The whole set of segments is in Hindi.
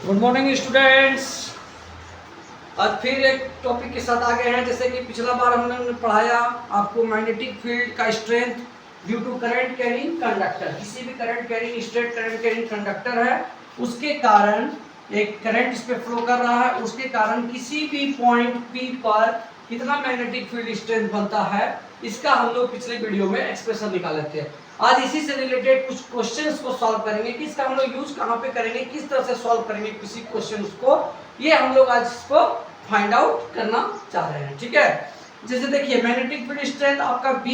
Good morning students. आज फिर एक टॉपिक के साथ आ गए हैं। जैसे कि पिछला बार हमने पढ़ाया आपको मैग्नेटिक फील्ड का strength due to current carrying conductor. किसी भी current carrying straight current carrying conductor है, उसके कारण एक करंट इस पे फ्लो कर रहा है, उसके कारण किसी भी पॉइंट P पर कितना मैग्नेटिक फील्ड स्ट्रेंथ बनता है, इसका हम लोग पिछले वीडियो में एक्सप्रेशन निकाले थे। आज इसी से रिलेटेड कुछ क्वेश्चंस को सॉल्व करेंगे कि इसका हम लोग यूज कहाँ पे करेंगे, किस तरह से सॉल्व करेंगे किसी क्वेश्चंस को, ये हम लोग आज इसको फाइंड आउट करना चाह रहे हैं। ठीक है, जैसे देखिए मैग्नेटिक फील्ड स्ट्रेंथ आपका B,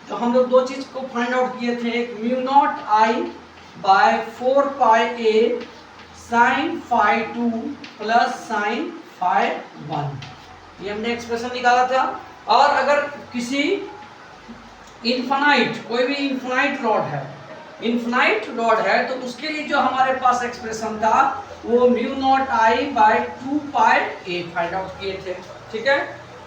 तो हम लोग दो चीज को फाइंड आउट किए थे, एक mu naught I by 4 pi A sine phi 2 plus sine phi 1, ये हमने एक्सप्रेशन निकाला था। और अगर किसी इनफाइनाइट कोई भी इनफाइनाइट रॉड है तो उसके लिए जो हमारे पास एक्सप्रेशन था वो mu naught I by 2 pi A find out किए थे। ठीक है,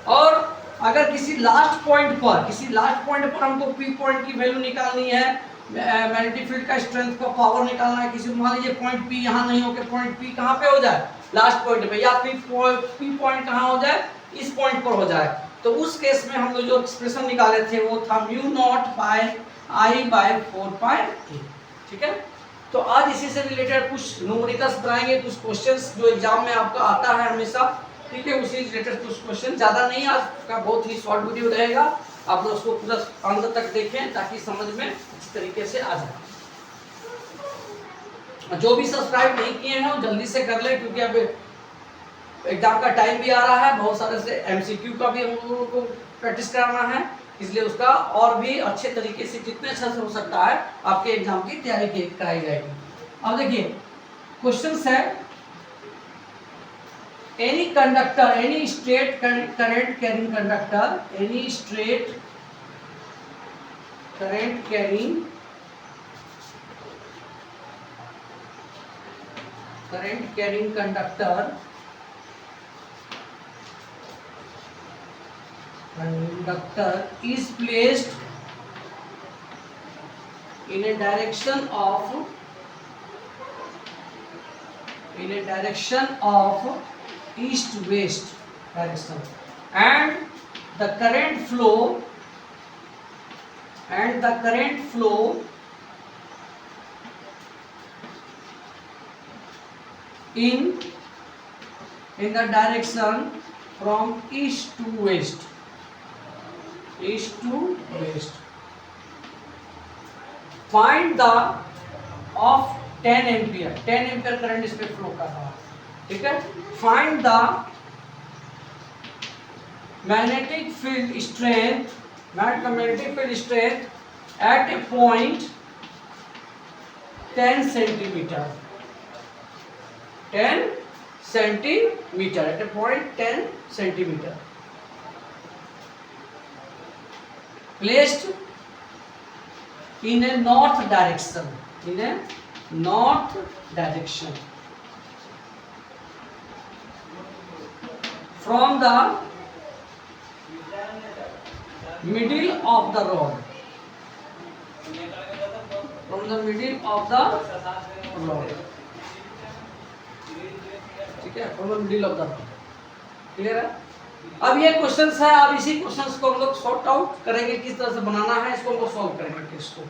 और अगर किसी लास्ट पॉइंट पर हमको P पॉइंट की वैल्यू निकालनी है, मैग्नेटिक फील्ड का स्ट्रेंथ को पावर निकालना है, किसी मान लीजिए पॉइंट P यहाँ नहीं होकर पॉइंट P कहाँ पे हो जाए, लास्ट पॉइंट पे, या P पॉइंट कहाँ हो जाए, इस पॉइंट पर हो जाए, तो उस केस में हम लोग जो एक्सप्रेशन निकाले थे वो था mu naught by I by 4 pi A। ठीक है, तो आज इसी से रिलेटेड कुछ न्यूमेरिकल्स बनाएंगे, कुछ क्वेश्चंस जो एग्जाम में आपका आता है हमेशा। ठीक है, उसी रिलेटेड कुछ क्वेश्चन, ज़्यादा नहीं, आज का बहुत ही शॉर्ट वीडियो रहेगा, आप लोग उसको पूरा अंत तक देखें ताकि समझ में अच्छी तरीके से आ जाए। जो भी सब्सक्राइब नहीं किए हैं वो जल्दी से कर लें, क्योंकि अब एग्जाम का टाइम भी आ रहा है, बहुत सारे से MCQ का भी हम लोगों को प्रैक्टिस कराना है, इसलिए उसका और भी अच्छे तरीके से जितने अच्छा से हो सकता है आपके एग्जाम की तैयारी कराई जाएगी। अब देखिए क्वेश्चन है, any conductor, any straight current carrying conductor, any straight current carrying conductor is placed in a direction of east west direction, and the current flow in the direction from east to west, find the of 10 ampere current इस पे फ्लो कर रहा है। ठीक है, find the magnetic field strength at a point 10 centimetre, at a point 10 centimetre placed in a north direction, from the middle of the road, ठीक है, from the middle of the road, clear है। अब ये क्वेश्चंस है, अब इसी क्वेश्चंस को हम लोग सॉर्ट आउट करेंगे, किस तरह से बनाना है इसको हम लोग सॉल्व करेंगे टेस्ट को।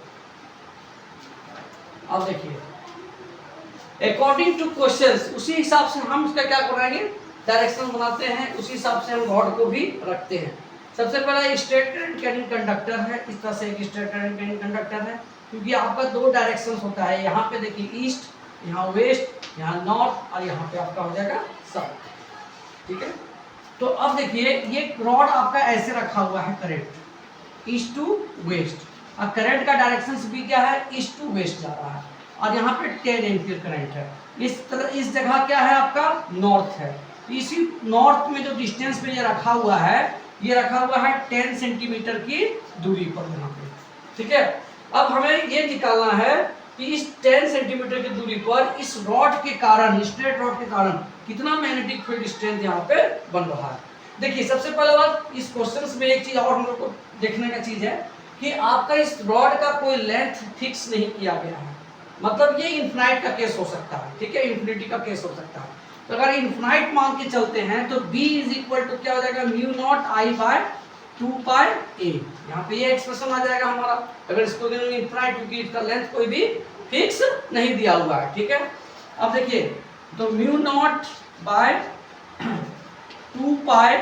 अब देखिए अकॉर्डिंग टू क्वेश्चंस, उसी हिसाब से हम इसका क्या कराएंगे, डायरेक्शन बनाते हैं, उसी हिसाब से हम रॉड को भी रखते हैं। सबसे पहला स्ट्रेट करंट कैरिंग कंडक्टर है, इस तरह से एक स्ट्रेट करंट कैरिंग कंडक्टर है, क्योंकि आपका दो डायरेक्शन होता है, यहाँ पे देखिए ईस्ट, यहाँ वेस्ट, यहाँ नॉर्थ, और यहाँ पे आपका हो जाएगा साउथ। ठीक है, तो अब देखिए ये रॉड आपका ऐसे रखा हुआ है, करंट ईस्ट टू वेस्ट, और करंट का डायरेक्शन भी क्या है, ईस्ट टू वेस्ट जा रहा है, और यहाँ पे 10 एम्पियर करंट है। इस जगह क्या है आपका, नॉर्थ है, तो इसी नॉर्थ में जो डिस्टेंस पे ये रखा हुआ है 10 सेंटीमीटर की दूरी पर यहाँ पे। ठीक है, अब हमें ये निकालना है कि इस 10 सेंटीमीटर की दूरी पर इस रॉड के कारण, स्ट्रेट रॉड के कारण कितना मैग्नेटिक फील्ड स्ट्रेंथ यहाँ पे बन रहा है। देखिए सबसे पहले बात, इस क्वेश्चंस में एक चीज और हम लोग को देखने का चीज है कि आपका इस रॉड का कोई लेंथ फिक्स नहीं किया गया है। मतलब ये इन्फिनाइट का केस हो सकता है, ठीक है, इन्फिनिटी का केस हो सकता है। तो अगर इन्फिनाइट मान के चलते हैं तो b इज इक्वल टू क्या हो जाएगा, mu naught I by 2 pi a। यहाँ पे ये एक्सप्रेशन आ जाएगा हमारा, अगर इसको देंगे इन्फिनाइट, क्योंकि इसका लेंथ कोई भी फिक्स नहीं दिया हुआ है, ठीक है। अब देखिए तो म्यू नॉट बाय 2 पाई,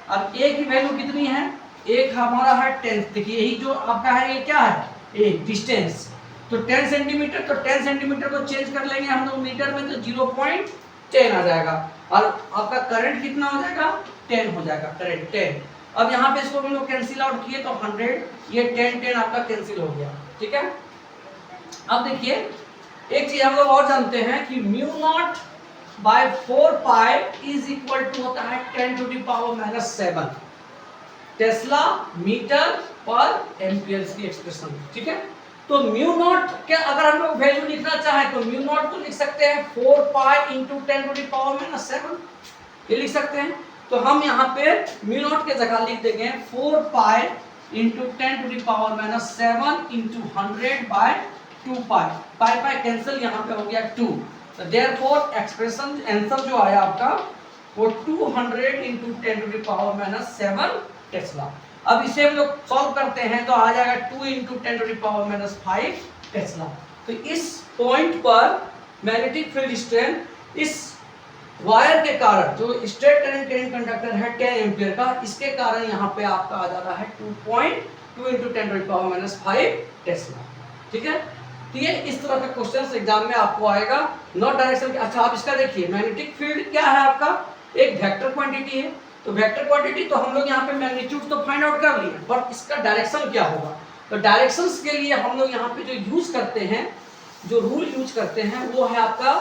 अब a की वैल्यू कितनी है, एक हमारा है 10। देखिए यही जो आपका है ये क्या है, a डिस्टेंस, तो 10 सेंटीमीटर, तो 10 सेंटीमीटर को चेंज कर लेंगे हम लोग मीटर में, तो 0.10 आ जाएगा, और आपका करंट कितना हो जाएगा, 10 हो जाएगा, करंट 10। अब यहाँ पे इसको हम लोग कैंसिल आउट किए तो 100, ये 10 आपका कैंसिल हो गया, ठीक है। अब देखिए एक चीज हम लोग और जानते हैं कि mu naught by 4 pi is equal to होता है 10⁻⁻7 टेस्ला मीटर पर एम्पियर की एक्सप्रेशन, ठीक है। तो म्यू नॉट के अगर हम लोग वैल्यू लिखना चाहें तो म्यू नॉट तो लिख सकते हैं 4 पाई इंटू 10⁻⁻7, ये लिख सकते हैं। तो हम यहाँ पे म्यू नॉट के जगह लिख देंगे 4 पाई इंटू 10⁻⁻7 इंटू 100 बाय 2 पाई, पाई पाई कैंसिल, यहाँ पे हो गया 2। तो देयरफॉर एक्सप्रेशन आंसर जो आया आपका वो 200 इंटू 10⁻⁻7 टेस्ला। अब इसे हम लोग सॉल्व करते हैं तो आ जाएगा 2 इंटू 10⁻⁵ टेस्ला। तो इस पॉइंट पर मैग्नेटिक फील्ड स्ट्रेंथ इस वायर के कारण, जो स्ट्रेट करंट कैरिंग कंडक्टर है 10 एम्पियर का, इसके कारण यहाँ पे आपका आ जाता है 2.2 इंटू 10⁻⁵ टेस्ला, ठीक है। तो ये इस तरह का क्वेश्चन एग्जाम में आपको आएगा, नॉट डायरेक्शन। अच्छा आप इसका देखिए, मैग्नेटिक फील्ड क्या है आपका, एक वेक्टर क्वांटिटी है, तो वेक्टर क्वांटिटी तो हम लोग यहाँ पे मैग्नीट्यूड तो फाइंड आउट कर लिए, पर इसका डायरेक्शन क्या होगा, तो डायरेक्शंस के लिए हम लोग यहाँ पे जो यूज करते हैं, जो रूल यूज करते हैं वो है आपका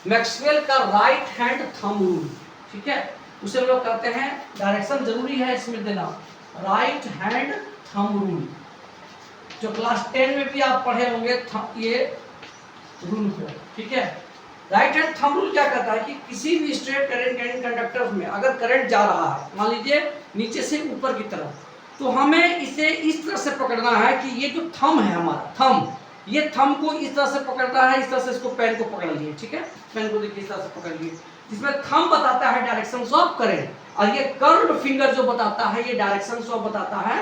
मैक्सवेल का राइट हैंड थंब रूल, ठीक है। उसे हम लोग कहते हैं, डायरेक्शन जरूरी है इसमें देना, राइट हैंड थंब रूल, जो क्लास 10 में भी आप पढ़े होंगे ये रूल को, ठीक है। राइट हैंड थंब रूल क्या कहता है कि किसी भी स्ट्रेट करंट कैरिंग कंडक्टर में अगर करंट जा रहा है, मान लीजिए नीचे से ऊपर की तरफ, तो हमें इसे इस तरह से पकड़ना है कि ये जो थंब है हमारा, थंब, ये थंब को इस तरह से पकड़ता है, इस तरह से इसको पेन को पकड़ लिए, ठीक है, पेन को देखिए इस तरह से पकड़ लिए, जिसमें थंब बताता है डायरेक्शन ऑफ करंट, और ये कर्व्ड फिंगर जो बताता है ये डायरेक्शन ऑफ बताता है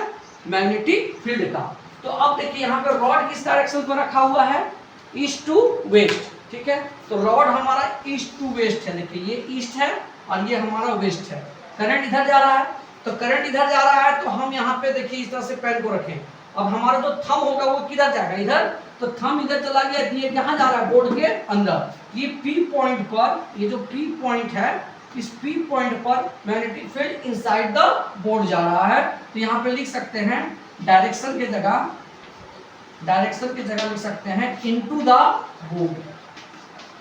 मैग्नेटिक फील्ड का। तो अब देखिए यहाँ पे रॉड किस डायरेक्शन पर रखा हुआ है, ईस्ट टू वेस्ट, ठीक है। तो रॉड हमारा ईस्ट टू वेस्ट है, देखिए ये ईस्ट है और ये हमारा वेस्ट है, करंट इधर जा रहा है, तो करंट इधर जा रहा है, तो हम यहाँ पे देखिए इस तरह से पेन को रखें, अब हमारा जो थंब होगा वो किधर जाएगा, इधर, तो थंब इधर चला गया, ये यहाँ जा रहा है बोर्ड के अंदर, ये पी पॉइंट पर, ये जो पी पॉइंट है, इस पी पॉइंट पर magnetic field inside the board जा रहा है। तो यहाँ पे लिख सकते हैं डायरेक्शन के जगह लिख सकते हैं into the board,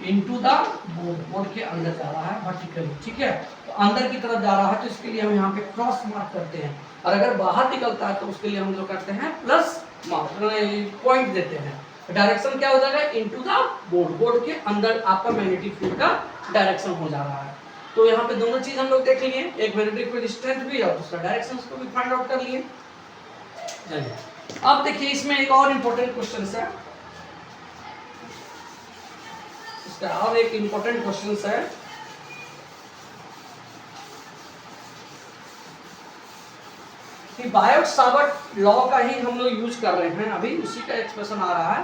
into the board, board के अंदर जा रहा है वर्टिकली, ठीक है। तो अंदर की तरफ जा रहा है, तो इसके लिए हम यहाँ पे क्रॉस मार्क करते हैं, और अगर बाहर निकलता है तो उसके लिए हम लोग करते हैं प्लस मार्क, पॉइंट देते हैं। तो डायरेक्शन क्या हो जाएगा, इनटू द बोर्ड, बोर्ड के अंदर आपका मैग्नेटिक फील्ड का डायरेक्शन हो जा रहा है। तो यहाँ पे दोनों चीज हम लोग देख लिए, एक मैग्नेटिक फील्ड स्ट्रेंथ भी और दूसरा डायरेक्शन को भी फाइंड आउट कर लिए। अब देखिए इसमें एक और इम्पोर्टेंट क्वेश्चन है, इसका और एक इम्पोर्टेंट क्वेश्चन है, कि बायोट सावर्ट लॉ का ही हम लोग यूज कर रहे हैं अभी, उसी का एक्सप्रेशन आ रहा है।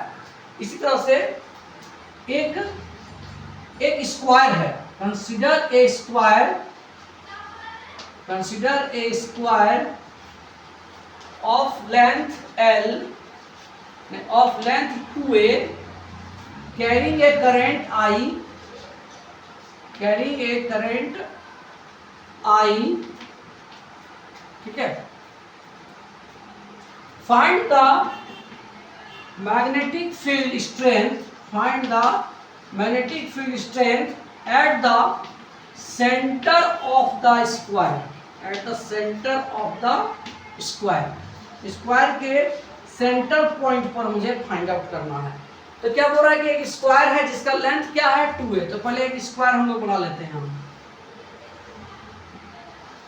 इसी तरह से एक स्क्वायर है, consider a square of length L, of length 2a, carrying a current I, ठीक है। Find the magnetic field strength at the centre of the square, square के सेंटर पॉइंट पर मुझे फाइंड आउट करना है। तो क्या बोल रहा है कि एक स्क्वायर है जिसका लेंथ क्या है 2a, तो पहले एक स्क्वायर हम लोग बना लेते हैं, हम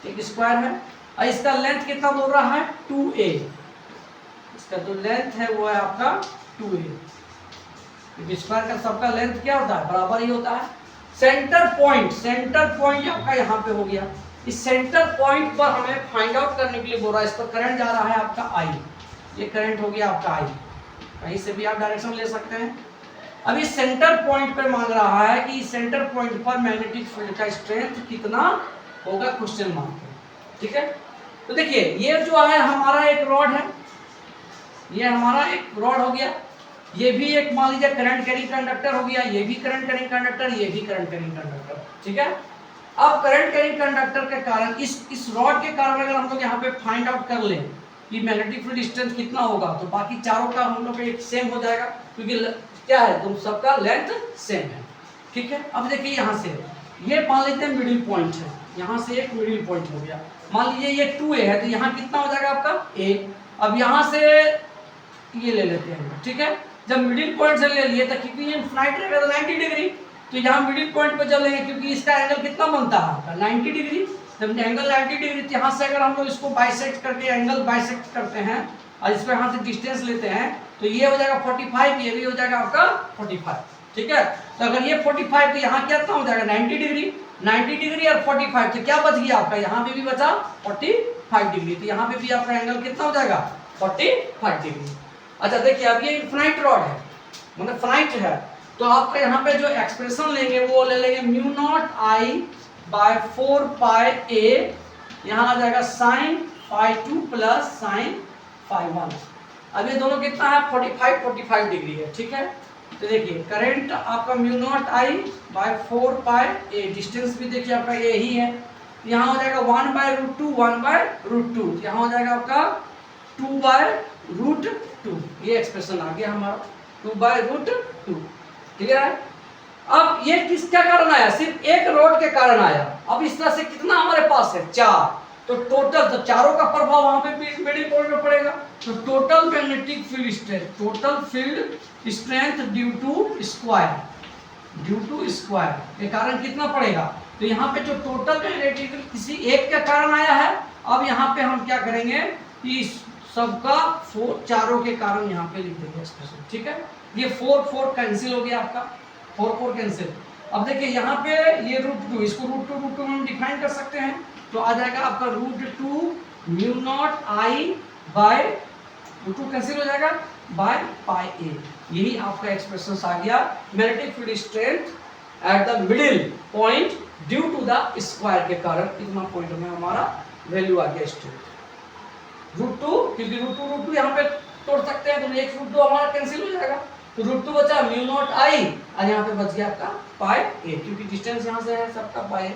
एक स्क्वायर है और इसका लेंथ कितना बोल रहा है 2a, इसका जो लेंथ है वो है आपका 2a। क्योंकि स्क्वायर का सबका लेंथ क्या होता है, बराबर ही होता है। सेंटर पॉइंट आपका यहाँ पे हो गया। इस सेंटर पॉइंट पर हमें फाइंड आउट करने के लिए बोल रहा है, इस पर करंट जा रहा है आपका आई, ये करंट हो गया आपका आई, कहीं से भी आप डायरेक्शन ले सकते हैं। अब इस सेंटर पॉइंट पर मांग रहा है कि इस सेंटर पॉइंट पर मैग्नेटिक फील्ड का स्ट्रेंथ कितना होगा, क्वेश्चन मार्क है, ठीक है। तो देखिए ये जो है हमारा एक रॉड है, ये हमारा एक रॉड हो गया, ये भी एक मान लीजिए करंट कैरिंग कंडक्टर हो गया, ये भी करंट कैरिंग कंडक्टर, ये भी करंट कैरिंग कंडक्टर, ठीक है। अब करंट कैरिंग कंडक्टर के कारण इस रॉड के कारण अगर हम लोग यहाँ पे फाइंड आउट कर लें कि मैग्नेटिक फील्ड स्ट्रेंथ कितना होगा, तो बाकी चारों का हम लोग एक सेम हो जाएगा, क्योंकि क्या है, तुम सबका लेंथ सेम है, ठीक है। अब देखिए यहाँ से ये मान लेते हैं मिडिल पॉइंट है, यहाँ से एक मिडिल पॉइंट हो गया, मान लीजिए ये 2a है, तो यहाँ कितना हो जाएगा आपका a। अब यहाँ से ये ले लेते हैं, ठीक है। जब मिडिल पॉइंट से ले लिए तो क्योंकि ये इनफिनिट रहेगा तो 90 डिग्री, तो यहाँ मिडिल पॉइंट पे चलेंगे क्योंकि इसका एंगल कितना बनता है 90 डिग्री। जब एंगल 90 डिग्री, तो यहाँ से अगर हम लोग इसको बाइसेक्ट करके एंगल बाइसेक्ट करते हैं और इसको यहाँ से डिस्टेंस लेते हैं, तो ये हो जाएगा 45, ये भी हो जाएगा आपका 45, ठीक है। तो अगर ये 45 तो यहाँ कितना हो जाएगा 90 डिग्री, 90 डिग्री और 45, तो क्या बच गया आपका, यहाँ पे भी बचा 45 डिग्री, तो यहाँ पे भी आपका एंगल कितना हो जाएगा 45 डिग्री। अच्छा देखिए अब ये इनफिनिट रॉड है, मतलब फाइनाइट है, तो आपका यहाँ पे जो एक्सप्रेशन लेंगे वो ले लेंगे mu naught I by 4 pi a, यहाँ आ जाएगा sine phi 2 plus sine phi 1। अब ये दोनों कितना है 45 डिग्री है, ठीक है। तो देखिए करंट आपका mu naught I by 4 pi A, distance भी देखिए आपका ये ही है, यहाँ हो जाएगा 1/√2 1/√2, यहाँ हो जाएगा आपका 2/√2, ये एक्सप्रेशन आ गया हमारा 2/√2, क्लियर है। अब ये किसका कारण आया, सिर्फ एक रॉड के कारण आया। अब इस तरह से कितना हमारे पास है 4, तो टोटल, तो चारों का प्रभाव वहां पे मिडिल पॉइंट में पड़ेगा, तो total magnetic field strength, total field strength due to square के कारण कितना पड़ेगा, तो यहाँ पे जो टोटल मैग्नेटिक किसी एक के कारण आया है, अब यहाँ पे हम क्या करेंगे कि सबका 4 चारों के कारण यहाँ पे लिख देंगे एक्सप्रेशन, ठीक है। ये 4 कैंसिल हो गया आपका, 4 कैंसिल। अब देखिए यहाँ पे ये √2, इसको √2 हम डिफाइन कर सकते हैं, तो आ जाएगा आपका √2 mu naught I by √2 cancel हो जाएगा बाय पाई ए, यही आपका एक्सप्रेशन आ गया magnetic field strength at the middle point due to the square के कारण कितना पॉइंट में हमारा वैल्यू आ गया स्ट्रेंथ √2, क्योंकि √2 यहाँ पे तोड़ सकते हैं, तो एक √2 हमारा कैंसिल हो जाएगा, तो √2 बचा म्यू नॉट आई और यहाँ पे बच गया आपका पाई ए, क्योंकि डिस्टेंस यहाँ से है सबका पाई,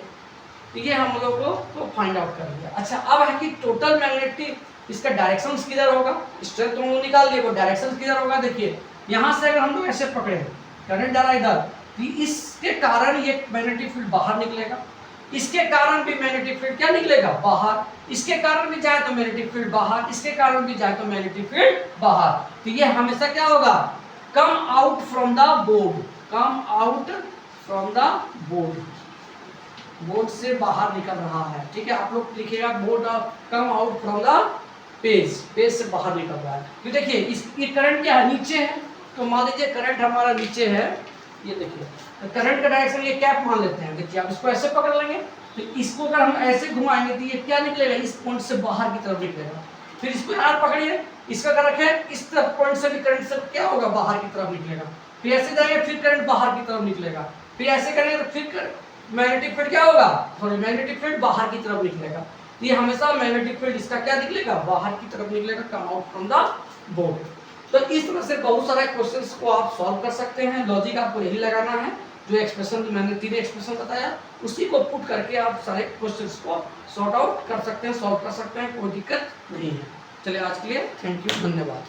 तो ये हम लोग को फाइंड आउट कर लिया। अच्छा अब है कि टोटल मैग्नेटिक इसका डायरेक्शन किधर होगा, स्ट्रेंथ तो हम लोग निकाल लिए, वो डायरेक्शन किधर होगा। देखिए यहाँ से अगर हम लोग ऐसे पकड़े करंट जा रहा है इधर, इसके कारण ये मैग्नेटिक फील्ड बाहर निकलेगा, इसके कारण भी मैग्नेटिक फील्ड क्या निकलेगा बाहर, इसके कारण भी जाए तो मैग्नेटिक फील्ड बाहर, इसके कारण भी जाए तो मैग्नेटिक फील्ड बाहर, तो ये हमेशा क्या होगा come out from the board, come out from the board, board से बाहर निकल रहा है, ठीक है। आप लोग लिखिएगा board come out from the page, page से बाहर निकल रहा है। तो देखिए ये करंट क्या है नीचे है, तो मान लीजिए करंट हमारा नीचे है, ये देखिए तो करंट का डायरेक्शन ये कैप मान लेते हैं। देखिए आप इसको ऐसे पकड़ लेंगे, तो इसको अगर हम ऐसे घुमाएंगे तो ये क्या निकलेगा, इस पॉइंट से बाहर की तरफ निकलेगा। फिर इसको यार पकड़िए, इसका अगर रखें इस तरफ पॉइंट से भी करंट से क्या होगा बाहर की तरफ निकलेगा, फिर ऐसे जाएंगे फिर करंट बाहर की तरफ निकलेगा, फिर ऐसे करेंगे तो फिर मैग्नेटिक फील्ड क्या होगा, सॉरी मैग्नेटिक फील्ड बाहर की तरफ निकलेगा। ये हमेशा मैग्नेटिक फील्ड इसका क्या निकलेगा बाहर की तरफ निकलेगा, come out from the board. तो इस तरह से बहुत सारे क्वेश्चंस को आप सॉल्व कर सकते हैं। लॉजिक आपको यही लगाना है, जो एक्सप्रेशन मैंने 3 एक्सप्रेशन बताया उसी को पुट करके आप सारे क्वेश्चंस को सॉर्ट आउट कर सकते हैं, सॉल्व कर सकते हैं, कोई दिक्कत नहीं है। चलिए आज के लिए थैंक यू, धन्यवाद।